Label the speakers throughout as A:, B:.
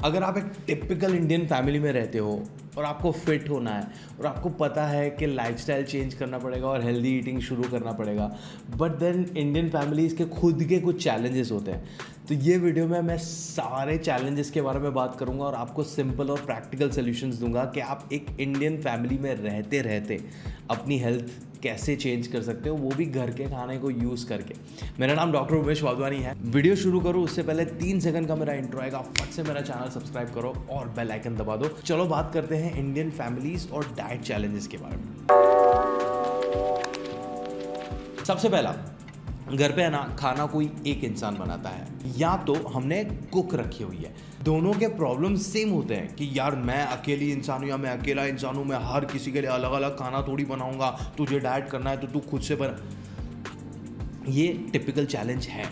A: अगर आप एक टिपिकल इंडियन फैमिली में रहते हो और आपको फिट होना है और आपको पता है कि लाइफस्टाइल चेंज करना पड़ेगा और हेल्दी ईटिंग शुरू करना पड़ेगा, बट देन इंडियन फैमिलीज़ के खुद के कुछ चैलेंजेस होते हैं। तो ये वीडियो में मैं सारे चैलेंजेस के बारे में बात करूंगा और आपको सिंपल और प्रैक्टिकल सॉल्यूशंस दूंगा कि आप एक इंडियन फैमिली में रहते रहते अपनी हेल्थ कैसे चेंज कर सकते हो, वो भी घर के खाने को यूज़ करके। मेरा नाम डॉक्टर उमेश वाधवानी है। वीडियो शुरू करूँ उससे पहले 3 सेकंड का मेरा इंट्रो आएगा, फट से मेरा चैनल सब्सक्राइब करो और बेल आइकन दबा दो। चलो बात करते हैं इंडियन फैमिलीज और डाइट चैलेंजेस के बारे में। सबसे पहला, घर पे है ना, खाना कोई एक इंसान बनाता है या तो हमने कुक रखी हुई है। दोनों के प्रॉब्लम सेम होते हैं कि यार मैं अकेली इंसान हूँ या मैं अकेला इंसान हूँ, मैं हर किसी के लिए अलग अलग खाना थोड़ी बनाऊंगा, तुझे डाइट करना है तो तू खुद से बना। ये टिपिकल चैलेंज है,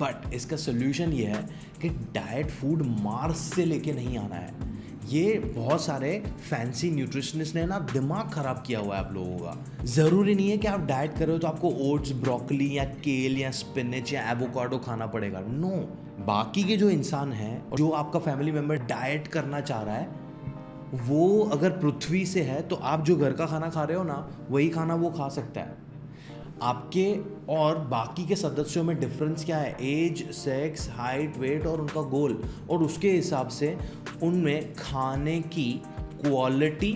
A: बट इसका सोल्यूशन ये है कि डाइट फूड मार्स से लेके नहीं आना है। ये बहुत सारे फैंसी न्यूट्रिशनिस्ट ने ना दिमाग खराब किया हुआ है आप लोगों का। ज़रूरी नहीं है कि आप डाइट कर रहे हो तो आपको ओट्स, ब्रोकली या केल या स्पिनच या एवोकाडो खाना पड़ेगा। नो, बाकी के जो इंसान हैं, जो आपका फैमिली मेम्बर डाइट करना चाह रहा है, वो अगर पृथ्वी से है तो आप जो घर का खाना खा रहे हो ना, वही खाना वो खा सकता है। आपके और बाकी के सदस्यों में डिफरेंस क्या है? एज, सेक्स, हाइट, वेट और उनका गोल, और उसके हिसाब से उनमें खाने की क्वालिटी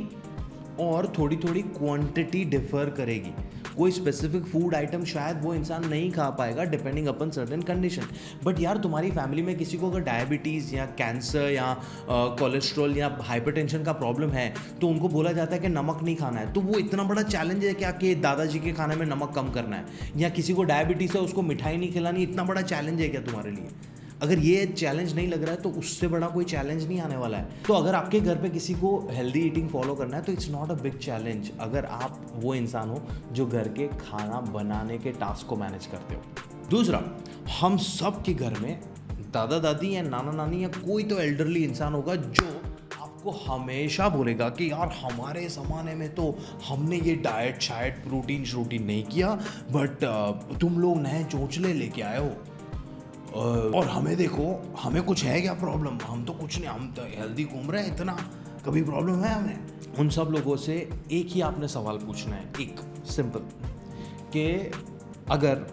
A: और थोड़ी थोड़ी क्वांटिटी डिफर करेगी। कोई स्पेसिफिक फूड आइटम शायद वो इंसान नहीं खा पाएगा depending upon certain condition. But यार, तुम्हारी फैमिली में किसी को अगर डायबिटीज़ या कैंसर या कोलेस्ट्रॉल या हाइपरटेंशन का प्रॉब्लम है तो उनको बोला जाता है कि नमक नहीं खाना है। तो वो इतना बड़ा चैलेंज है क्या कि दादाजी के खाने में नमक कम करना है? या किसी को डायबिटीज़ है उसको मिठाई नहीं खिलानी, इतना बड़ा चैलेंज है क्या तुम्हारे लिए? अगर ये चैलेंज नहीं लग रहा है तो उससे बड़ा कोई चैलेंज नहीं आने वाला है। तो अगर आपके घर पे किसी को हेल्दी ईटिंग फॉलो करना है तो it's not a big challenge, अगर आप वो इंसान हो जो घर के खाना बनाने के टास्क को मैनेज करते हो। दूसरा, हम सब के घर में दादा दादी या नाना नानी या कोई तो एल्डरली इंसान होगा जो आपको हमेशा बोलेगा कि यार हमारे ज़माने में तो हमने ये डाइट शायद प्रोटीन श्रोटीन नहीं किया, बट तुम लोग नए चोंचले लेके आए हो और हमें देखो, हमें कुछ है क्या प्रॉब्लम? हम तो कुछ नहीं, हम तो हेल्दी घूम रहे हैं, इतना कभी प्रॉब्लम है हमें? उन सब लोगों से एक ही आपने सवाल पूछना है, एक सिंपल, कि अगर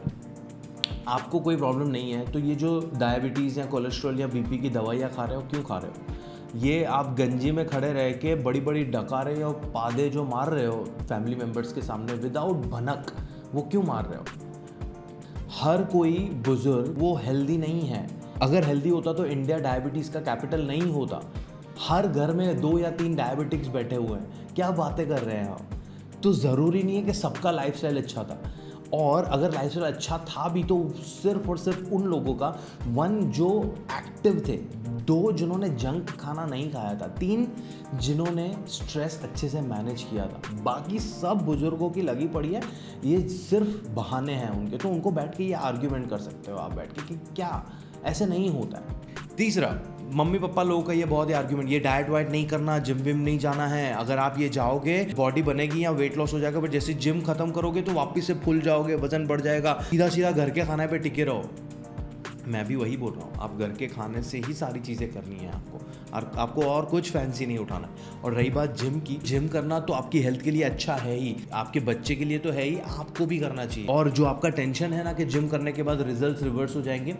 A: आपको कोई प्रॉब्लम नहीं है तो ये जो डायबिटीज़ या कोलेस्ट्रॉल या बीपी की दवाइयाँ खा रहे हो, क्यों खा रहे हो? ये आप गंजी में खड़े रह के बड़ी बड़ी डकारे और पादे जो मार रहे हो फैमिली मेम्बर्स के सामने विदाउट भनक, वो क्यों मार रहे हो? हर कोई बुजुर्ग वो हेल्दी नहीं है। अगर हेल्दी होता तो इंडिया डायबिटीज़ का कैपिटल नहीं होता। हर घर में 2 या 3 डायबिटिक्स बैठे हुए हैं, क्या बातें कर रहे हैं आप? तो ज़रूरी नहीं है कि सबका लाइफस्टाइल अच्छा था, और अगर लाइफस्टाइल अच्छा था भी तो सिर्फ और सिर्फ उन लोगों का, 1 जो एक्टिव थे, 2 जिन्होंने जंक खाना नहीं खाया था, 3 जिन्होंने स्ट्रेस अच्छे से मैनेज किया था। बाकी सब बुजुर्गों की लगी पड़ी है, ये सिर्फ बहाने हैं उनके। तो उनको बैठ के ये आर्ग्यूमेंट कर सकते हो आप बैठ के कि क्या ऐसे नहीं होता है। तीसरा, मम्मी पापा लोगों का ये बहुत ही आर्ग्यूमेंट, ये डाइट वाइट नहीं करना, जिम विम नहीं जाना है, अगर आप ये जाओगे बॉडी बनेगी या वेट लॉस हो जाएगा, बट जैसे जिम खत्म करोगे तो वापस से फूल जाओगे, वजन बढ़ जाएगा, सीधा सीधा घर के खाने पे टिके रहो। मैं भी वही बोल रहा हूँ, आप घर के खाने से ही सारी चीज़ें करनी है आपको, और आपको और कुछ फैंसी नहीं उठाना है। और रही बात जिम की, जिम करना तो आपकी हेल्थ के लिए अच्छा है ही, आपके बच्चे के लिए तो है ही, आपको भी करना चाहिए। और जो आपका टेंशन है ना कि जिम करने के बाद रिजल्ट रिवर्स हो जाएंगे,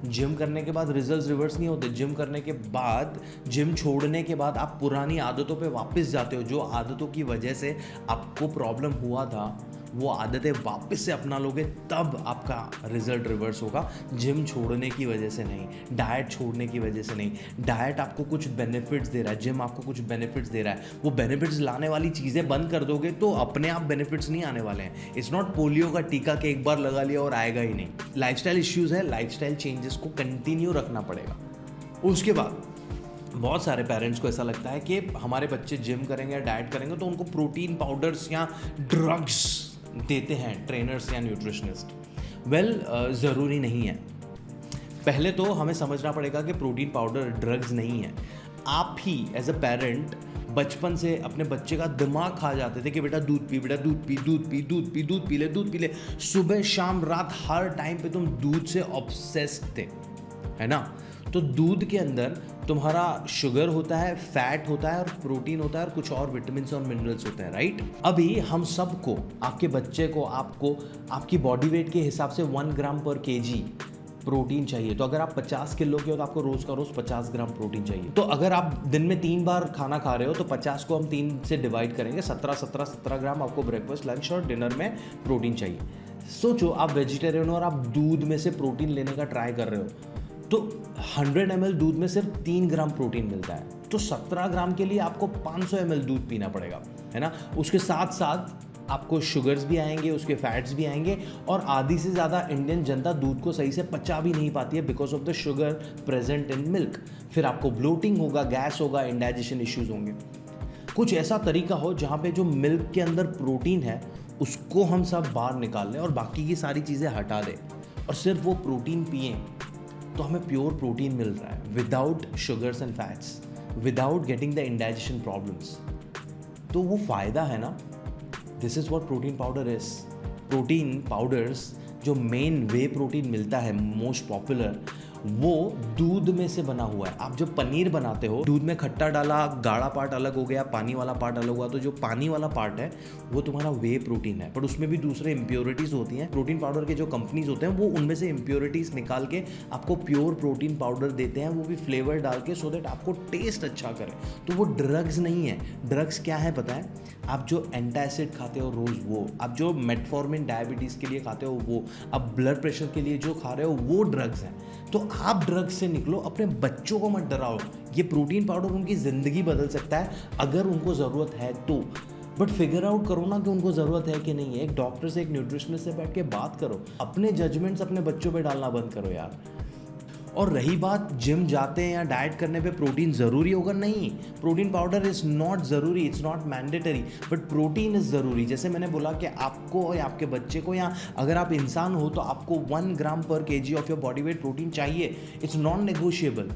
A: जिम करने के बाद रिजल्ट्स रिवर्स नहीं होते। जिम करने के बाद, जिम छोड़ने के बाद आप पुरानी आदतों पे वापस जाते हो। जो आदतों की वजह से आपको प्रॉब्लम हुआ था वो आदतें वापस से अपना लोगे, तब आपका रिजल्ट रिवर्स होगा। जिम छोड़ने की वजह से नहीं, डाइट छोड़ने की वजह से नहीं। डाइट आपको कुछ बेनिफिट्स दे रहा है, जिम आपको कुछ बेनिफिट्स दे रहा है, वो बेनिफिट्स लाने वाली चीज़ें बंद कर दोगे तो अपने आप बेनिफिट्स नहीं आने वाले हैं। इट्स नॉट पोलियो का टीका कि एक बार लगा लिया और आएगा ही नहीं। लाइफस्टाइल इश्यूज़ है, लाइफस्टाइल चेंजेस को कंटिन्यू रखना पड़ेगा। उसके बाद बहुत सारे पेरेंट्स को ऐसा लगता है कि हमारे बच्चे जिम करेंगे या डाइट करेंगे तो उनको प्रोटीन पाउडर्स या ड्रग्स देते हैं ट्रेनर्स या न्यूट्रिशनिस्ट। ज़रूरी नहीं है। पहले तो हमें समझना पड़ेगा कि प्रोटीन पाउडर ड्रग्स नहीं है। आप ही एज अ पेरेंट बचपन से अपने बच्चे का दिमाग खा जाते थे कि बेटा दूध पी, बेटा दूध पी, दूध पी, दूध पी, दूध पी ले, दूध पी ले। सुबह शाम रात हर टाइम पे तुम दूध से ऑब्सेस्ड थे, है ना? तो दूध के अंदर तुम्हारा शुगर होता है, फैट होता है और प्रोटीन होता है और कुछ और विटामिन और मिनरल्स होते हैं, राइट। अभी हम सबको, आपके बच्चे को, आपको आपकी बॉडी वेट के हिसाब से 1 ग्राम पर केजी प्रोटीन चाहिए। तो अगर आप 50 किलो के हो तो आपको रोज़ का रोज़ 50 ग्राम प्रोटीन चाहिए। तो अगर आप दिन में 3 बार खाना खा रहे हो तो 50 को हम 3 से डिवाइड करेंगे, 17 ग्राम आपको ब्रेकफास्ट, लंच और डिनर में प्रोटीन चाहिए। सोचो आप वेजिटेरियन हो और आप दूध में से प्रोटीन लेने का ट्राई कर रहे हो तो 100 ml दूध में सिर्फ 3 ग्राम प्रोटीन मिलता है। तो 17 ग्राम के लिए आपको 500 ml दूध पीना पड़ेगा, है ना। उसके साथ साथ आपको शुगर्स भी आएंगे, उसके फैट्स भी आएंगे और आधी से ज़्यादा इंडियन जनता दूध को सही से पचा भी नहीं पाती है because of the sugar present in milk. फिर आपको ब्लोटिंग होगा, गैस होगा, इंडाइजेशन इश्यूज होंगे। कुछ ऐसा तरीका हो जहाँ पे जो मिल्क के अंदर प्रोटीन है उसको हम सब बाहर निकाल लें और बाकी की सारी चीज़ें हटा दें और सिर्फ वो प्रोटीन पिएं, तो हमें प्योर प्रोटीन मिल रहा है without sugars and fats, without getting the indigestion problems. तो वो फ़ायदा है ना। This is what protein powder is. Protein powders, जो मेन वे प्रोटीन मिलता है मोस्ट पॉपुलर, वो दूध में से बना हुआ है। आप जब पनीर बनाते हो, दूध में खट्टा डाला, गाढ़ा पार्ट अलग हो गया, पानी वाला पार्ट अलग हुआ, तो जो पानी वाला पार्ट है वो तुम्हारा वे प्रोटीन है, पर उसमें भी दूसरे इम्प्योरिटीज़ होती हैं। प्रोटीन पाउडर के जो कंपनीज होते हैं वो उनमें से इम्प्योरिटीज़ निकाल के आपको प्योर प्रोटीन पाउडर देते हैं, वो भी फ्लेवर डाल के, सो दैट आपको टेस्ट अच्छा करे। तो वो ड्रग्स नहीं है। ड्रग्स क्या है पता है? आप जो एंटासिड खाते हो रोज़ वो, आप जो मेटफॉर्मिन डायबिटीज़ के लिए खाते हो वो, आप ब्लड प्रेशर के लिए जो खा रहे हो वो ड्रग्स हैं। तो आप ड्रग्स से निकलो, अपने बच्चों को मत डराओ। ये प्रोटीन पाउडर उनकी ज़िंदगी बदल सकता है अगर उनको ज़रूरत है तो। बट फिगर आउट करो ना कि उनको ज़रूरत है कि नहीं है। एक डॉक्टर से, एक न्यूट्रिशनिस्ट से बैठ के बात करो। अपने जजमेंट्स अपने बच्चों पे डालना बंद करो यार। और रही बात जिम जाते हैं या डाइट करने पे प्रोटीन ज़रूरी होगा, नहीं। प्रोटीन पाउडर इज़ नॉट ज़रूरी, it's not mandatory, but protein is ज़रूरी। जैसे मैंने बोला कि आपको या आपके बच्चे को, या अगर आप इंसान हो तो आपको 1 gram per kg of your body weight protein चाहिए। It's non negotiable.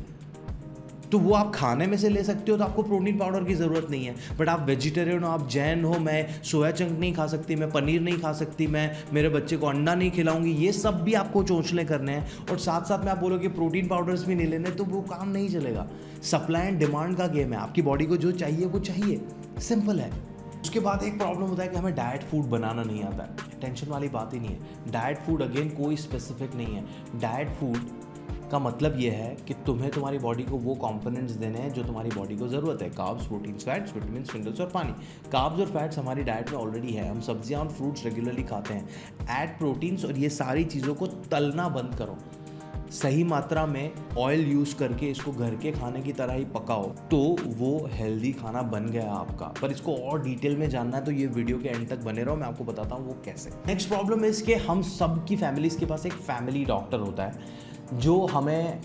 A: तो वो आप खाने में से ले सकते हो, तो आपको प्रोटीन पाउडर की ज़रूरत नहीं है। बट आप वेजिटेरियन हो, आप जैन हो, मैं सोया चंक नहीं खा सकती, मैं पनीर नहीं खा सकती, मैं मेरे बच्चे को अंडा नहीं खिलाऊंगी, ये सब भी आपको चोंचले करने हैं और साथ साथ में आप बोलोगे प्रोटीन पाउडर्स भी नहीं लेने, तो वो काम नहीं चलेगा। सप्लाई एंड डिमांड का गेम है। आपकी बॉडी को जो चाहिए वो चाहिए, सिंपल है। उसके बाद एक प्रॉब्लम होता है कि हमें डाइट फूड बनाना नहीं आता है। टेंशन वाली बात ही नहीं है। डाइट फूड अगेन कोई स्पेसिफिक नहीं है। डाइट फूड का मतलब ये है कि तुम्हें तुम्हारी बॉडी को वो कंपोनेंट्स देने हैं जो तुम्हारी बॉडी को ज़रूरत है। Carbs, proteins, fats, vitamins, minerals और पानी। कार्ब्स और फैट्स हमारी डाइट में ऑलरेडी है। हम सब्जियां और फ्रूट्स रेगुलरली खाते हैं। ऐड प्रोटीन्स और ये सारी चीज़ों को तलना बंद करो। सही मात्रा में ऑयल यूज़ करके इसको घर के खाने की तरह ही पकाओ, तो वो हेल्दी खाना बन गया आपका। पर इसको और डिटेल में जानना है तो ये वीडियो के एंड तक बने रहो, मैं आपको बताता हूँ वो कैसे। नेक्स्ट प्रॉब्लम इज़ कि हम सब की फैमिलीज़ के पास एक फैमिली डॉक्टर होता है जो हमें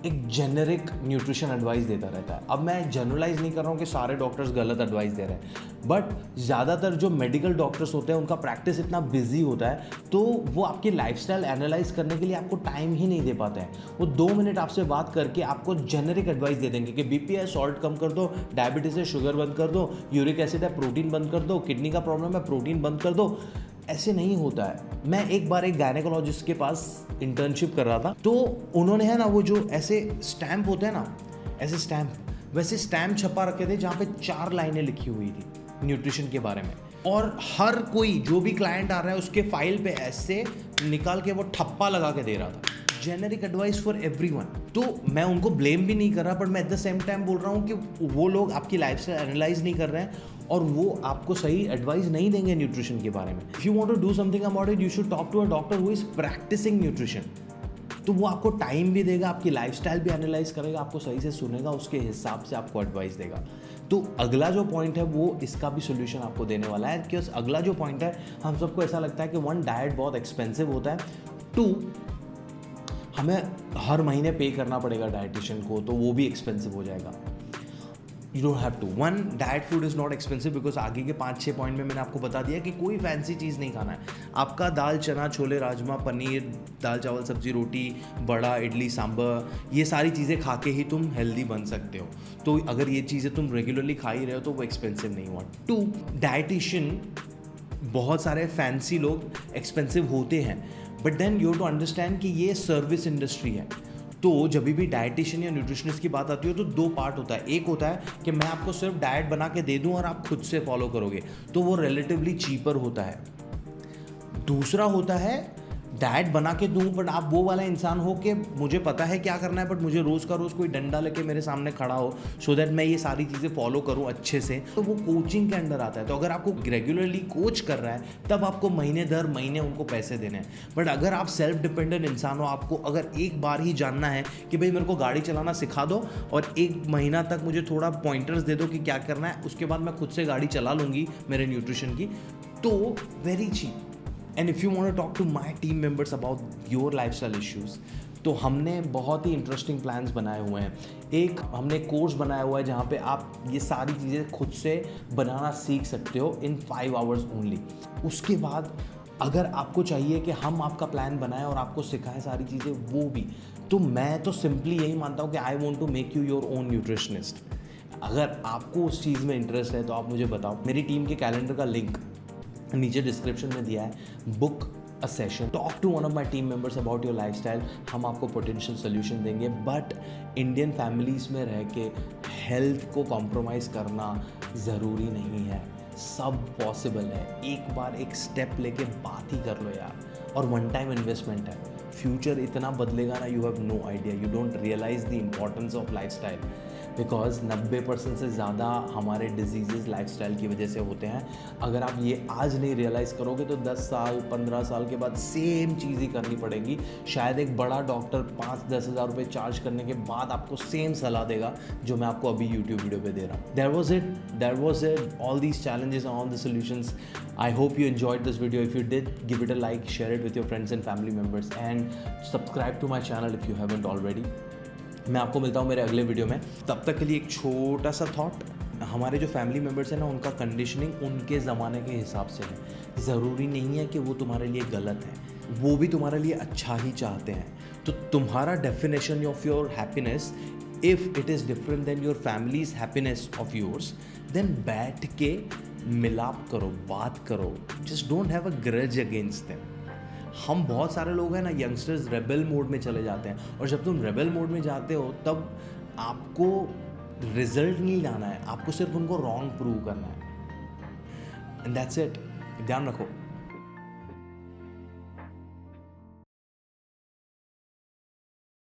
A: एक जेनरिक न्यूट्रिशन एडवाइस देता रहता है। अब मैं जनरलाइज नहीं कर रहा हूँ कि सारे डॉक्टर्स गलत एडवाइस दे रहे हैं, बट ज़्यादातर जो मेडिकल डॉक्टर्स होते हैं उनका प्रैक्टिस इतना बिजी होता है तो वो आपकी लाइफस्टाइल एनालाइज करने के लिए आपको टाइम ही नहीं दे पाते हैं। वो 2 मिनट आपसे बात करके आपको जेनरिक एडवाइस दे देंगे कि बीपी है, सॉल्ट कम कर दो, डायबिटीज़ है, शुगर बंद कर दो, यूरिक एसिड है, प्रोटीन बंद कर दो, किडनी का प्रॉब्लम है, प्रोटीन बंद कर दो। ऐसे नहीं होता है। मैं एक बार एक गायनेकोलॉजिस्ट के पास इंटर्नशिप कर रहा था, तो उन्होंने है ना वो जो ऐसे स्टैम्प होते हैं ना, ऐसे स्टैम्प, वैसे स्टैम्प छपा रखे थे जहाँ पे 4 लाइनें लिखी हुई थी न्यूट्रिशन के बारे में, और हर कोई जो भी क्लाइंट आ रहा है उसके फाइल पे ऐसे निकाल के वो ठप्पा लगा के दे रहा था। Generic advice for everyone. तो मैं उनको ब्लेम भी नहीं कर रहा, बट मैं एट द सेम टाइम बोल रहा हूँ कि वो लोग आपकी लाइफस्टाइल एनालाइज नहीं कर रहे हैं और वो आपको सही एडवाइस नहीं देंगे न्यूट्रिशन के बारे में। If you want to do something about it, you should talk to a doctor who is practising nutrition. तो वो आपको टाइम भी देगा, आपकी लाइफस्टाइल भी एनालाइज करेगा, आपको सही से सुनेगा, उसके हिसाब से आपको एडवाइस देगा। तो अगला जो पॉइंट है वो इसका भी सोल्यूशन आपको देने वाला है। क्योंकि अगला जो पॉइंट है, हम सबको ऐसा लगता है कि 1 डाइट बहुत एक्सपेंसिव होता है, 2 हमें हर महीने पे करना पड़ेगा डाइटिशियन को, तो वो भी एक्सपेंसिव हो जाएगा। You don't have to. 1 diet food is not expensive because आगे के 5-6 पॉइंट में मैंने आपको बता दिया कि कोई फैंसी चीज़ नहीं खाना है। आपका दाल, चना, छोले, राजमा, पनीर, दाल, चावल, सब्जी, रोटी, बड़ा, इडली, सांभर, ये सारी चीज़ें खा के ही तुम हेल्दी बन सकते हो। तो अगर ये चीज़ें तुम रेगुलरली खा ही रहे हो तो वो एक्सपेंसिव नहीं हुआ। 2 डाइटिशियन, बहुत सारे फैंसी लोग एक्सपेंसिव होते हैं, but then you have to understand कि ये सर्विस इंडस्ट्री है। तो जब भी डाइटिशियन या न्यूट्रिशनिस्ट की बात आती है तो दो पार्ट होता है। एक होता है कि मैं आपको सिर्फ डाइट बना के दे दूं और आप खुद से फॉलो करोगे, तो वो रिलेटिवली चीपर होता है। दूसरा होता है डाइट बना के दूं बट आप वो वाला इंसान हो कि मुझे पता है क्या करना है, बट मुझे रोज़ का रोज़ कोई डंडा लेके मेरे सामने खड़ा हो सो दैट मैं ये सारी चीज़ें फॉलो करूं अच्छे से, तो वो कोचिंग के अंडर आता है। तो अगर आपको रेगुलरली कोच कर रहा है तब आपको महीने दर महीने उनको पैसे देने हैं। बट अगर आप सेल्फ डिपेंडेंट इंसान हो, आपको अगर एक बार ही जानना है कि भाई मेरे को गाड़ी चलाना सिखा दो और 1 महीना तक मुझे थोड़ा पॉइंटर्स दे दो कि क्या करना है, उसके बाद मैं खुद से गाड़ी चला लूँगी मेरे न्यूट्रिशन की, तो very cheap. And if you want to talk to my team members about your lifestyle issues, तो हमने बहुत ही इंटरेस्टिंग प्लान्स बनाए हुए हैं। एक हमने कोर्स बनाया हुआ है जहाँ पे आप ये सारी चीज़ें खुद से बनाना सीख सकते हो इन 5 आवर्स ओनली। उसके बाद अगर आपको चाहिए कि हम आपका प्लान बनाएं और आपको सिखाएं सारी चीज़ें वो भी, तो मैं तो सिंपली यही मानता हूँ कि I want to make you your own nutritionist. अगर आपको उस चीज़ में इंटरेस्ट है तो आप मुझे बताओ। मेरी टीम के कैलेंडर का लिंक नीचे डिस्क्रिप्शन में दिया है। Book a session, talk to one of my team members about your lifestyle. हम आपको पोटेंशियल सोल्यूशन देंगे। बट इंडियन फैमिलीज़ में रह के हेल्थ को कॉम्प्रोमाइज़ करना ज़रूरी नहीं है, सब पॉसिबल है। एक बार एक स्टेप लेके बात ही कर लो यार, और वन टाइम इन्वेस्टमेंट है। फ्यूचर इतना बदलेगा ना, you have no idea, you don't realise the importance of lifestyle, because 90% से ज़्यादा हमारे डिजीज़ लाइफस्टाइल की वजह से होते हैं। अगर आप ये आज नहीं रियलाइज़ करोगे तो 10 साल 15 साल के बाद सेम चीज़ ही करनी पड़ेगी। शायद एक बड़ा डॉक्टर 5-10 हज़ार रुपये चार्ज करने के बाद आपको सेम सलाह देगा जो मैं आपको अभी यूट्यूब वीडियो पे दे रहा हूँ। That was it, all these challenges and all the solutions. I hope you enjoyed this video. If you did, give it a like, share it with your friends and family members, and subscribe to my channel if you haven't already. मैं आपको मिलता हूँ मेरे अगले video में। तब तक के लिए एक छोटा सा थॉट, हमारे जो फैमिली मेम्बर्स हैं ना, उनका कंडीशनिंग उनके ज़माने के हिसाब से है। ज़रूरी नहीं है कि वो तुम्हारे लिए गलत है, वो भी तुम्हारे लिए अच्छा ही चाहते हैं। तो तुम्हारा definition of your happiness, if it is different then your families happiness of yours, then बैठ के मिलाप करो, बात करो। Just don't have a grudge against them. हम बहुत सारे लोग हैं ना, यंगस्टर्स रेबेल मोड में चले जाते हैं, और जब तुम रेबेल मोड में जाते हो तब आपको रिजल्ट नहीं लाना है, आपको सिर्फ उनको रॉन्ग प्रूव करना है। And that's it. ध्यान रखो।